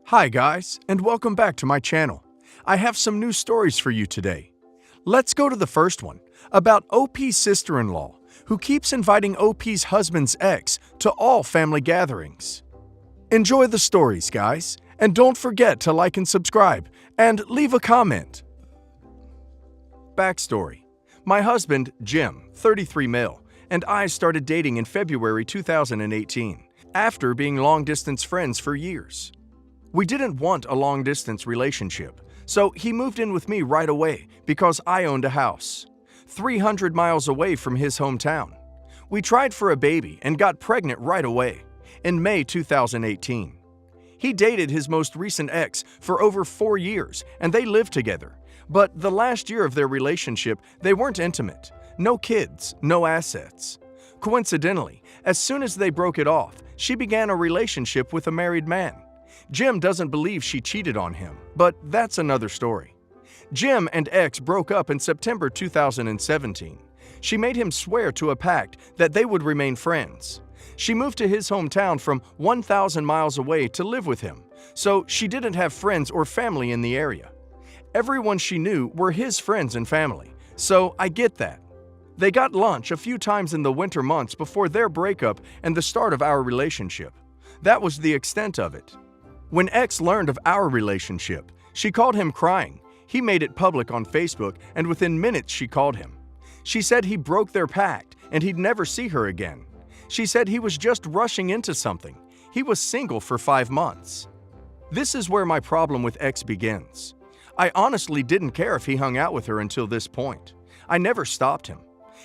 Hi guys, and welcome back to my channel. I have some new stories for you today. Let's go to the first one, about OP's sister-in-law, who keeps inviting OP's husband's ex to all family gatherings. Enjoy the stories, guys, and don't forget to like and subscribe, and leave a comment. Backstory. My husband, Jim, 33 male, and I started dating in February 2018, after being long-distance friends for years. We didn't want a long-distance relationship, so he moved in with me right away because I owned a house, 300 miles away from his hometown. We tried for a baby and got pregnant right away, in May 2018. He dated his most recent ex for over 4 years and they lived together, but the last year of their relationship they weren't intimate, no kids, no assets. Coincidentally, as soon as they broke it off, she began a relationship with a married man. Jim doesn't believe she cheated on him, but that's another story. Jim and ex broke up in September 2017. She made him swear to a pact that they would remain friends. She moved to his hometown from 1,000 miles away to live with him, so she didn't have friends or family in the area. Everyone she knew were his friends and family, so I get that. They got lunch a few times in the winter months before their breakup and the start of our relationship. That was the extent of it. When ex learned of our relationship, she called him crying. He made it public on Facebook, and within minutes she called him. She said he broke their pact and he'd never see her again. She said he was just rushing into something. He was single for 5 months. This is where my problem with ex begins. I honestly didn't care if he hung out with her until this point. I never stopped him.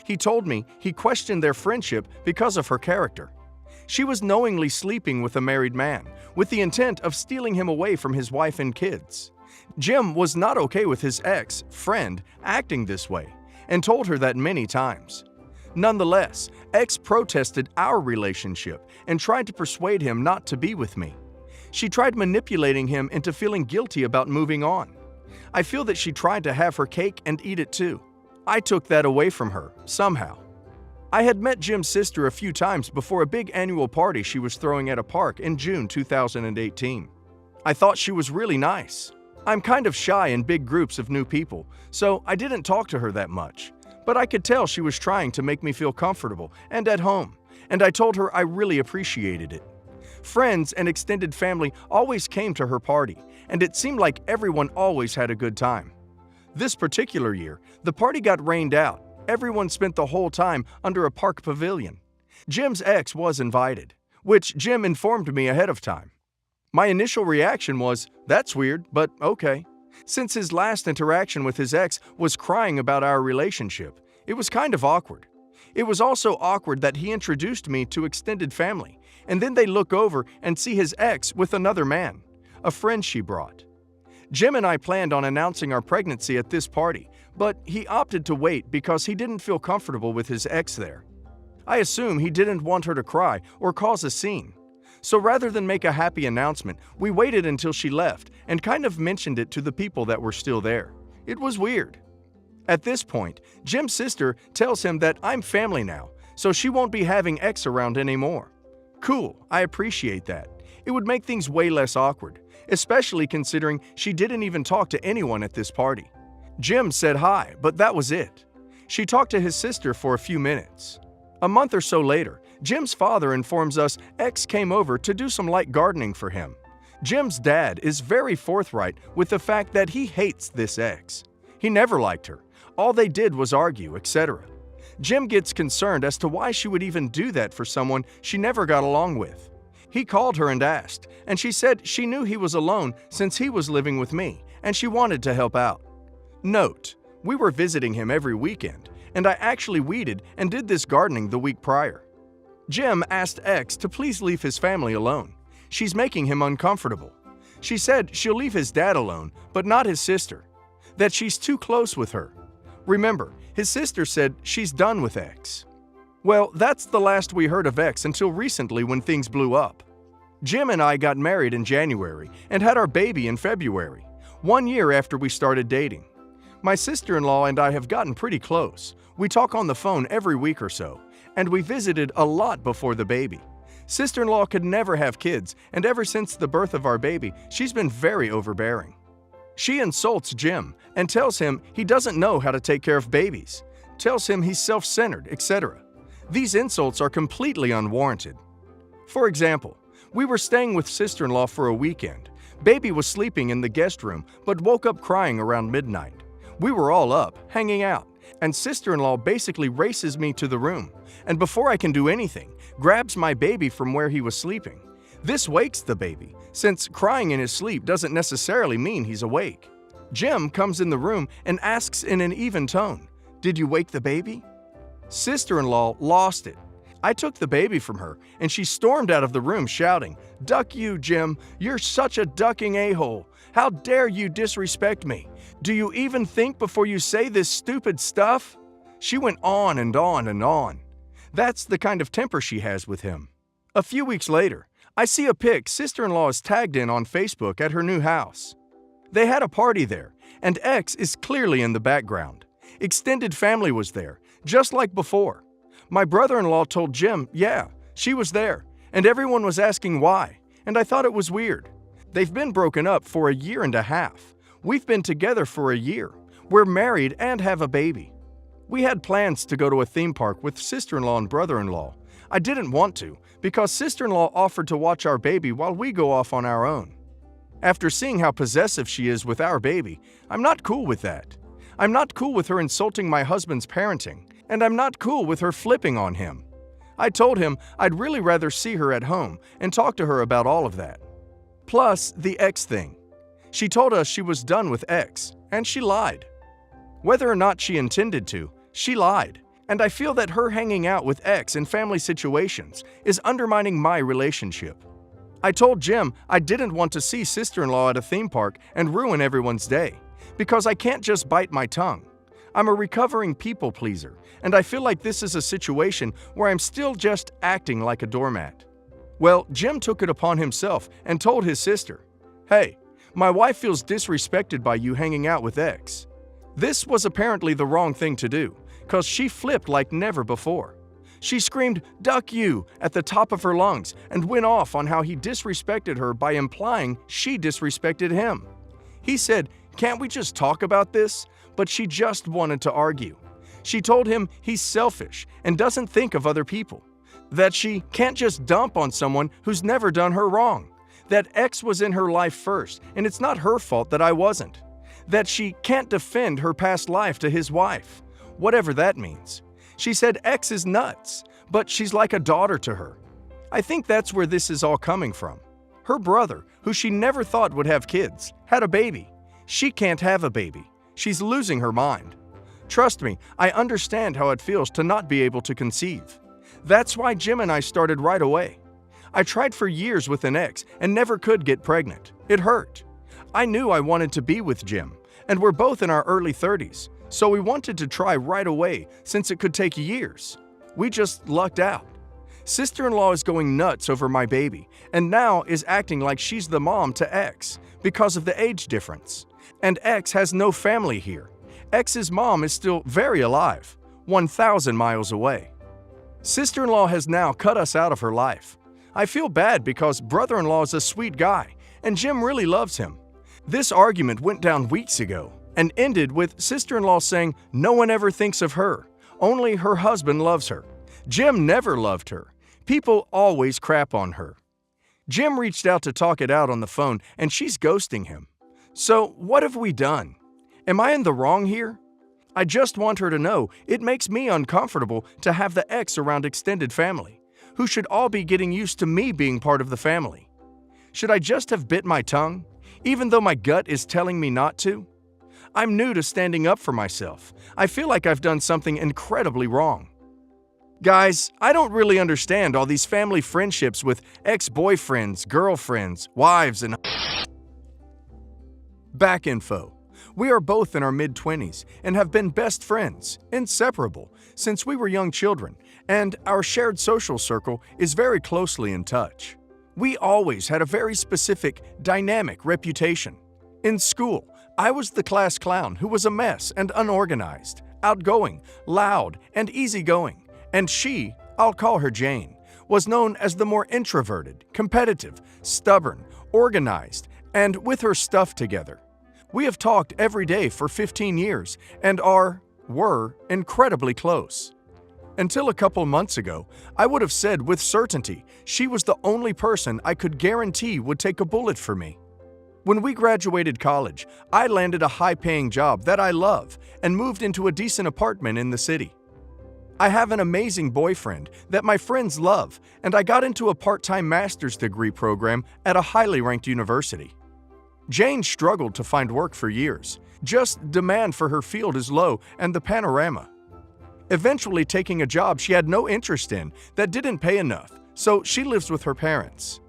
He told me he questioned their friendship because of her character. She was knowingly sleeping with a married man, with the intent of stealing him away from his wife and kids. Jim was not okay with his ex-friend acting this way, and told her that many times. Nonetheless, ex protested our relationship and tried to persuade him not to be with me. She tried manipulating him into feeling guilty about moving on. I feel that she tried to have her cake and eat it too. I took that away from her, somehow. I had met Jim's sister a few times before a big annual party she was throwing at a park in June 2018. I thought she was really nice. I'm kind of shy in big groups of new people, so I didn't talk to her that much. But I could tell she was trying to make me feel comfortable and at home, and I told her I really appreciated it. Friends and extended family always came to her party, and it seemed like everyone always had a good time. This particular year, the party got rained out. Everyone spent the whole time under a park pavilion. Jim's ex was invited, which Jim informed me ahead of time. My initial reaction was, that's weird, but okay. Since his last interaction with his ex was crying about our relationship, it was kind of awkward. It was also awkward that he introduced me to extended family, and then they look over and see his ex with another man, a friend she brought. Jim and I planned on announcing our pregnancy at this party, but he opted to wait because he didn't feel comfortable with his ex there. I assume he didn't want her to cry or cause a scene. So rather than make a happy announcement, we waited until she left and kind of mentioned it to the people that were still there. It was weird. At this point, Jim's sister tells him that I'm family now, so she won't be having ex around anymore. Cool, I appreciate that. It would make things way less awkward, especially considering she didn't even talk to anyone at this party. Jim said hi, but that was it. She talked to his sister for a few minutes. A month or so later, Jim's father informs us ex came over to do some light gardening for him. Jim's dad is very forthright with the fact that he hates this ex. He never liked her. All they did was argue, etc. Jim gets concerned as to why she would even do that for someone she never got along with. He called her and asked, and she said she knew he was alone since he was living with me, and she wanted to help out. Note, we were visiting him every weekend, and I actually weeded and did this gardening the week prior. Jim asked ex to please leave his family alone. She's making him uncomfortable. She said she'll leave his dad alone, but not his sister. That she's too close with her. Remember, his sister said she's done with ex. Well, that's the last we heard of ex until recently when things blew up. Jim and I got married in January and had our baby in February, 1 year after we started dating. My sister-in-law and I have gotten pretty close. We talk on the phone every week or so, and we visited a lot before the baby. Sister-in-law could never have kids, and ever since the birth of our baby, she's been very overbearing. She insults Jim and tells him he doesn't know how to take care of babies, tells him he's self-centered, etc. These insults are completely unwarranted. For example, we were staying with sister-in-law for a weekend. Baby was sleeping in the guest room but woke up crying around midnight. We were all up, hanging out, and sister-in-law basically races me to the room, and before I can do anything, grabs my baby from where he was sleeping. This wakes the baby, since crying in his sleep doesn't necessarily mean he's awake. Jim comes in the room and asks in an even tone, "Did you wake the baby?" Sister-in-law lost it. I took the baby from her, and she stormed out of the room shouting, "Duck you, Jim! You're such a ducking a-hole! How dare you disrespect me? Do you even think before you say this stupid stuff?" She went on and on and on. That's the kind of temper she has with him. A few weeks later, I see a pic sister-in-law is tagged in on Facebook at her new house. They had a party there, and X is clearly in the background. Extended family was there, just like before. My brother-in-law told Jim, yeah, she was there, and everyone was asking why, and I thought it was weird. They've been broken up for a year and a half. We've been together for a year. We're married and have a baby. We had plans to go to a theme park with sister-in-law and brother-in-law. I didn't want to, because sister-in-law offered to watch our baby while we go off on our own. After seeing how possessive she is with our baby, I'm not cool with that. I'm not cool with her insulting my husband's parenting, and I'm not cool with her flipping on him. I told him I'd really rather see her at home and talk to her about all of that. Plus, the X thing. She told us she was done with X, and she lied. Whether or not she intended to, she lied, and I feel that her hanging out with X in family situations is undermining my relationship. I told Jim I didn't want to see sister-in-law at a theme park and ruin everyone's day, because I can't just bite my tongue. I'm a recovering people pleaser, and I feel like this is a situation where I'm still just acting like a doormat. Well, Jim took it upon himself and told his sister, "Hey, my wife feels disrespected by you hanging out with X." This was apparently the wrong thing to do, because she flipped like never before. She screamed, "Duck you!" at the top of her lungs and went off on how he disrespected her by implying she disrespected him. He said, "Can't we just talk about this?" But she just wanted to argue. She told him he's selfish and doesn't think of other people. That she can't just dump on someone who's never done her wrong. That X was in her life first, and it's not her fault that I wasn't. That she can't defend her past life to his wife, whatever that means. She said X is nuts, but she's like a daughter to her. I think that's where this is all coming from. Her brother, who she never thought would have kids, had a baby. She can't have a baby. She's losing her mind. Trust me, I understand how it feels to not be able to conceive. That's why Jim and I started right away. I tried for years with an ex and never could get pregnant. It hurt. I knew I wanted to be with Jim, and we're both in our early 30s, so we wanted to try right away since it could take years. We just lucked out. Sister-in-law is going nuts over my baby, and now is acting like she's the mom to X because of the age difference. And X has no family here. X's mom is still very alive, 1,000 miles away. Sister-in-law has now cut us out of her life. I feel bad because brother-in-law is a sweet guy, and Jim really loves him. This argument went down weeks ago and ended with sister-in-law saying no one ever thinks of her, only her husband loves her. Jim never loved her. People always crap on her. Jim reached out to talk it out on the phone, and she's ghosting him. So what have we done? Am I in the wrong here? I just want her to know it makes me uncomfortable to have the ex around extended family, who should all be getting used to me being part of the family. Should I just have bit my tongue, even though my gut is telling me not to? I'm new to standing up for myself. I feel like I've done something incredibly wrong. Guys, I don't really understand all these family friendships with ex-boyfriends, girlfriends, wives, and back info. We are both in our mid-20s and have been best friends, inseparable, since we were young children, and our shared social circle is very closely in touch. We always had a very specific, dynamic reputation. In school, I was the class clown who was a mess and unorganized, outgoing, loud, and easygoing. And she, I'll call her Jane, was known as the more introverted, competitive, stubborn, organized, and with her stuff together. We have talked every day for 15 years and were incredibly close. Until a couple months ago, I would have said with certainty she was the only person I could guarantee would take a bullet for me. When we graduated college, I landed a high-paying job that I love and moved into a decent apartment in the city. I have an amazing boyfriend that my friends love, and I got into a part-time master's degree program at a highly ranked university. Jane struggled to find work for years. Just demand for her field is low and the panorama. Eventually taking a job she had no interest in that didn't pay enough, so she lives with her parents.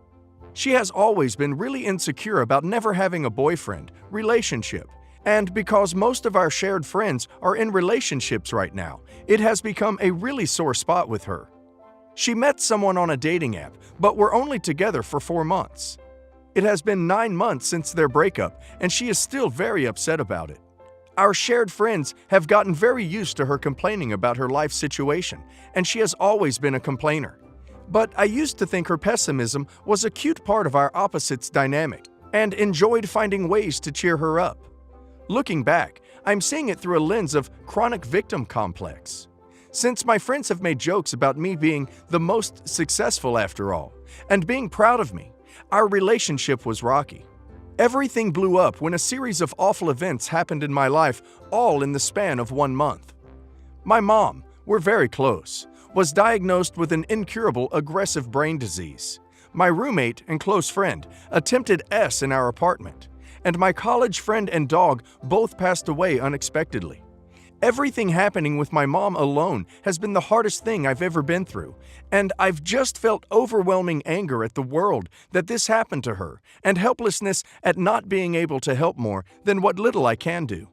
She has always been really insecure about never having a boyfriend, relationship, and because most of our shared friends are in relationships right now, it has become a really sore spot with her. She met someone on a dating app, but were only together for 4 months. It has been 9 months since their breakup, and she is still very upset about it. Our shared friends have gotten very used to her complaining about her life situation, and she has always been a complainer. But I used to think her pessimism was a cute part of our opposites dynamic, and enjoyed finding ways to cheer her up. Looking back, I'm seeing it through a lens of chronic victim complex. Since my friends have made jokes about me being the most successful after all, and being proud of me, our relationship was rocky. Everything blew up when a series of awful events happened in my life, all in the span of 1 month. My mom, we're very close, was diagnosed with an incurable aggressive brain disease. My roommate and close friend attempted S in our apartment, and my college friend and dog both passed away unexpectedly. Everything happening with my mom alone has been the hardest thing I've ever been through, and I've just felt overwhelming anger at the world that this happened to her, and helplessness at not being able to help more than what little I can do.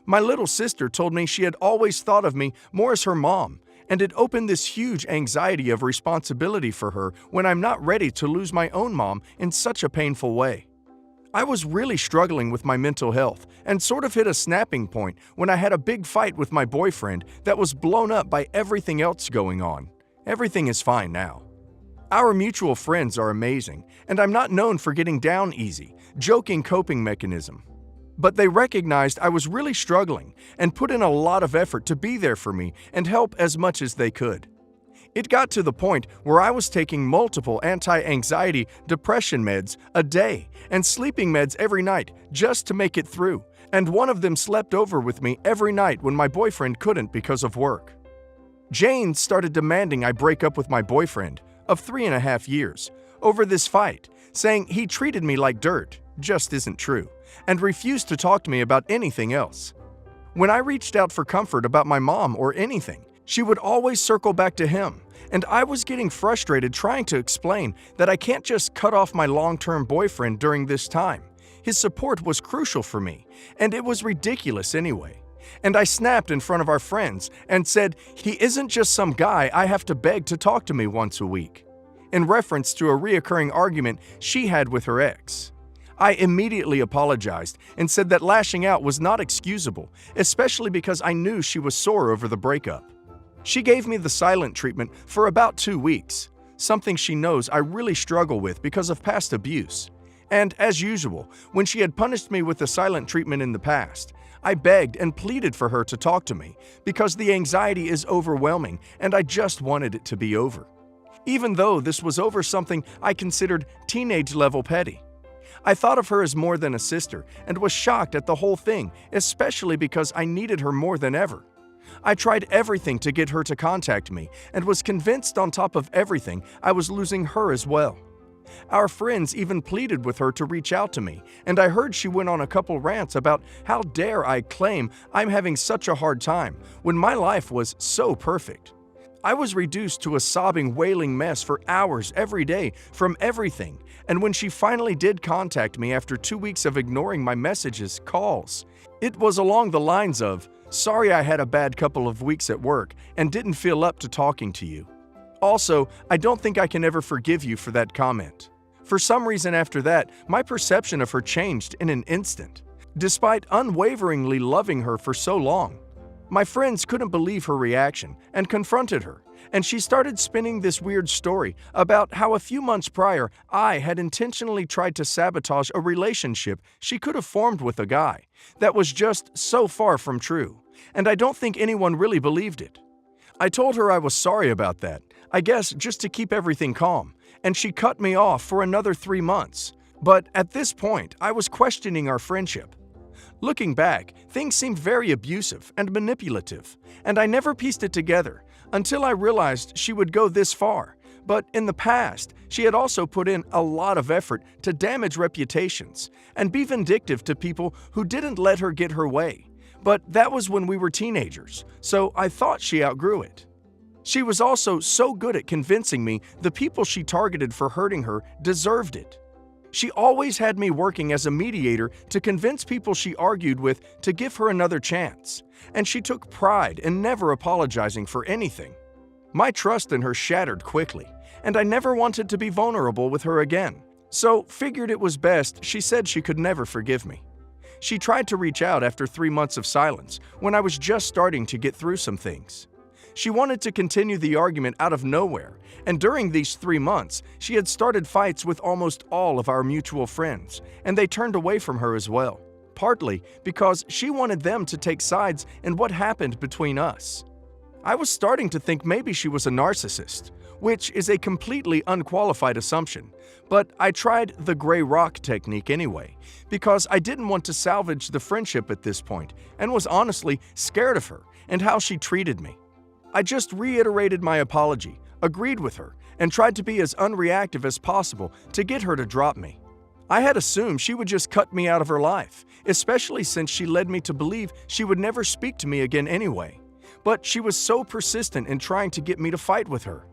My little sister told me she had always thought of me more as her mom, and it opened this huge anxiety of responsibility for her when I'm not ready to lose my own mom in such a painful way. I was really struggling with my mental health and sort of hit a snapping point when I had a big fight with my boyfriend that was blown up by everything else going on. Everything is fine now. Our mutual friends are amazing, and I'm not known for getting down easy, joking coping mechanism. But they recognized I was really struggling and put in a lot of effort to be there for me and help as much as they could. It got to the point where I was taking multiple anti-anxiety depression meds a day and sleeping meds every night just to make it through, and one of them slept over with me every night when my boyfriend couldn't because of work. Jane started demanding I break up with my boyfriend of 3.5 years over this fight, saying he treated me like dirt, just isn't true, and refused to talk to me about anything else. When I reached out for comfort about my mom or anything, she would always circle back to him, and I was getting frustrated trying to explain that I can't just cut off my long-term boyfriend during this time. His support was crucial for me, and it was ridiculous anyway. And I snapped in front of our friends and said he isn't just some guy I have to beg to talk to me once a week, in reference to a reoccurring argument she had with her ex. I immediately apologized and said that lashing out was not excusable, especially because I knew she was sore over the breakup. She gave me the silent treatment for about 2 weeks, something she knows I really struggle with because of past abuse. And as usual, when she had punished me with the silent treatment in the past, I begged and pleaded for her to talk to me because the anxiety is overwhelming and I just wanted it to be over. Even though this was over something I considered teenage-level petty. I thought of her as more than a sister and was shocked at the whole thing, especially because I needed her more than ever. I tried everything to get her to contact me and was convinced on top of everything I was losing her as well. Our friends even pleaded with her to reach out to me, and I heard she went on a couple rants about how dare I claim I'm having such a hard time when my life was so perfect. I was reduced to a sobbing, wailing mess for hours every day from everything, and when she finally did contact me after 2 weeks of ignoring my messages, calls, it was along the lines of, "Sorry I had a bad couple of weeks at work and didn't feel up to talking to you. Also, I don't think I can ever forgive you for that comment." For some reason after that, my perception of her changed in an instant, despite unwaveringly loving her for so long. My friends couldn't believe her reaction and confronted her, and she started spinning this weird story about how a few months prior I had intentionally tried to sabotage a relationship she could have formed with a guy that was just so far from true, and I don't think anyone really believed it. I told her I was sorry about that, I guess just to keep everything calm, and she cut me off for another 3 months. But at this point, I was questioning our friendship. Looking back, things seemed very abusive and manipulative, and I never pieced it together until I realized she would go this far. But in the past, she had also put in a lot of effort to damage reputations and be vindictive to people who didn't let her get her way. But that was when we were teenagers, so I thought she outgrew it. She was also so good at convincing me the people she targeted for hurting her deserved it. She always had me working as a mediator to convince people she argued with to give her another chance, and she took pride in never apologizing for anything. My trust in her shattered quickly, and I never wanted to be vulnerable with her again, so figured it was best she said she could never forgive me. She tried to reach out after 3 months of silence when I was just starting to get through some things. She wanted to continue the argument out of nowhere, and during these 3 months, she had started fights with almost all of our mutual friends, and they turned away from her as well, partly because she wanted them to take sides in what happened between us. I was starting to think maybe she was a narcissist, which is a completely unqualified assumption, but I tried the gray rock technique anyway, because I didn't want to salvage the friendship at this point and was honestly scared of her and how she treated me. I just reiterated my apology, agreed with her, and tried to be as unreactive as possible to get her to drop me. I had assumed she would just cut me out of her life, especially since she led me to believe she would never speak to me again anyway. But she was so persistent in trying to get me to fight with her.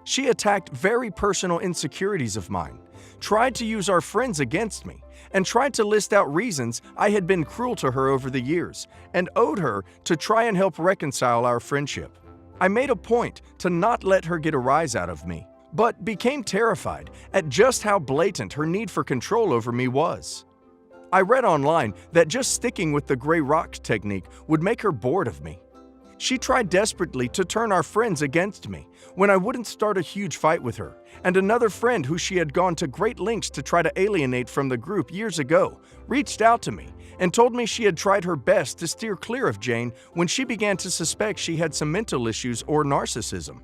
She attacked very personal insecurities of mine, tried to use our friends against me, and tried to list out reasons I had been cruel to her over the years and owed her to try and help reconcile our friendship. I made a point to not let her get a rise out of me, but became terrified at just how blatant her need for control over me was. I read online that just sticking with the gray rock technique would make her bored of me. She tried desperately to turn our friends against me when I wouldn't start a huge fight with her, and another friend who she had gone to great lengths to try to alienate from the group years ago reached out to me and told me she had tried her best to steer clear of Jane when she began to suspect she had some mental issues or narcissism.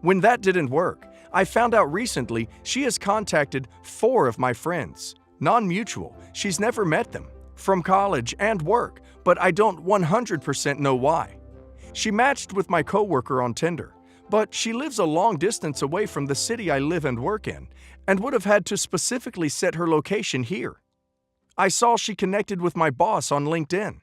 When that didn't work, I found out recently she has contacted 4 of my friends, non-mutual, she's never met them, from college and work, but I don't 100% know why. She matched with my coworker on Tinder, but she lives a long distance away from the city I live and work in, and would have had to specifically set her location here. I saw she connected with my boss on LinkedIn.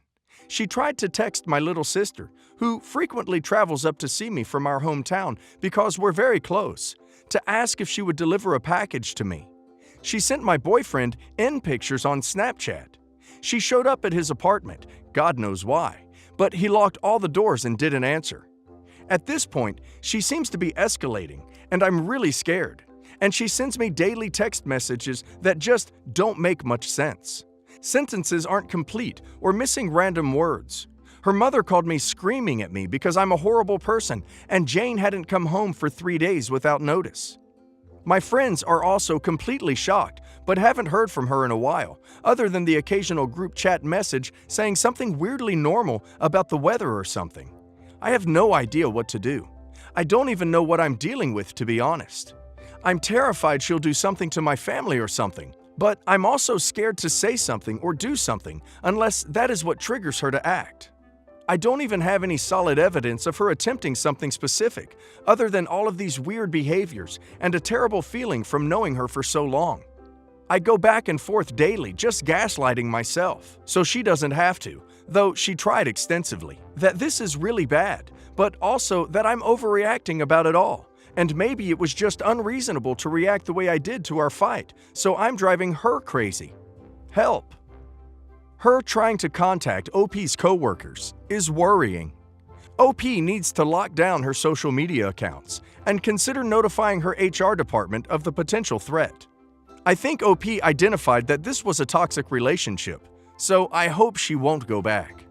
She tried to text my little sister, who frequently travels up to see me from our hometown because we're very close, to ask if she would deliver a package to me. She sent my boyfriend in pictures on Snapchat. She showed up at his apartment, God knows why, but he locked all the doors and didn't answer. At this point, she seems to be escalating, and I'm really scared. And she sends me daily text messages that just don't make much sense. Sentences aren't complete or missing random words. Her mother called me screaming at me because I'm a horrible person, and Jane hadn't come home for 3 days without notice. My friends are also completely shocked, but haven't heard from her in a while, other than the occasional group chat message saying something weirdly normal about the weather or something. I have no idea what to do. I don't even know what I'm dealing with, to be honest. I'm terrified she'll do something to my family or something, but I'm also scared to say something or do something unless that is what triggers her to act. I don't even have any solid evidence of her attempting something specific, other than all of these weird behaviors and a terrible feeling from knowing her for so long. I go back and forth daily just gaslighting myself, so she doesn't have to, though she tried extensively, that this is really bad, but also that I'm overreacting about it all, and maybe it was just unreasonable to react the way I did to our fight, so I'm driving her crazy. Help! Her trying to contact OP's coworkers is worrying. OP needs to lock down her social media accounts and consider notifying her HR department of the potential threat. I think OP identified that this was a toxic relationship, so I hope she won't go back.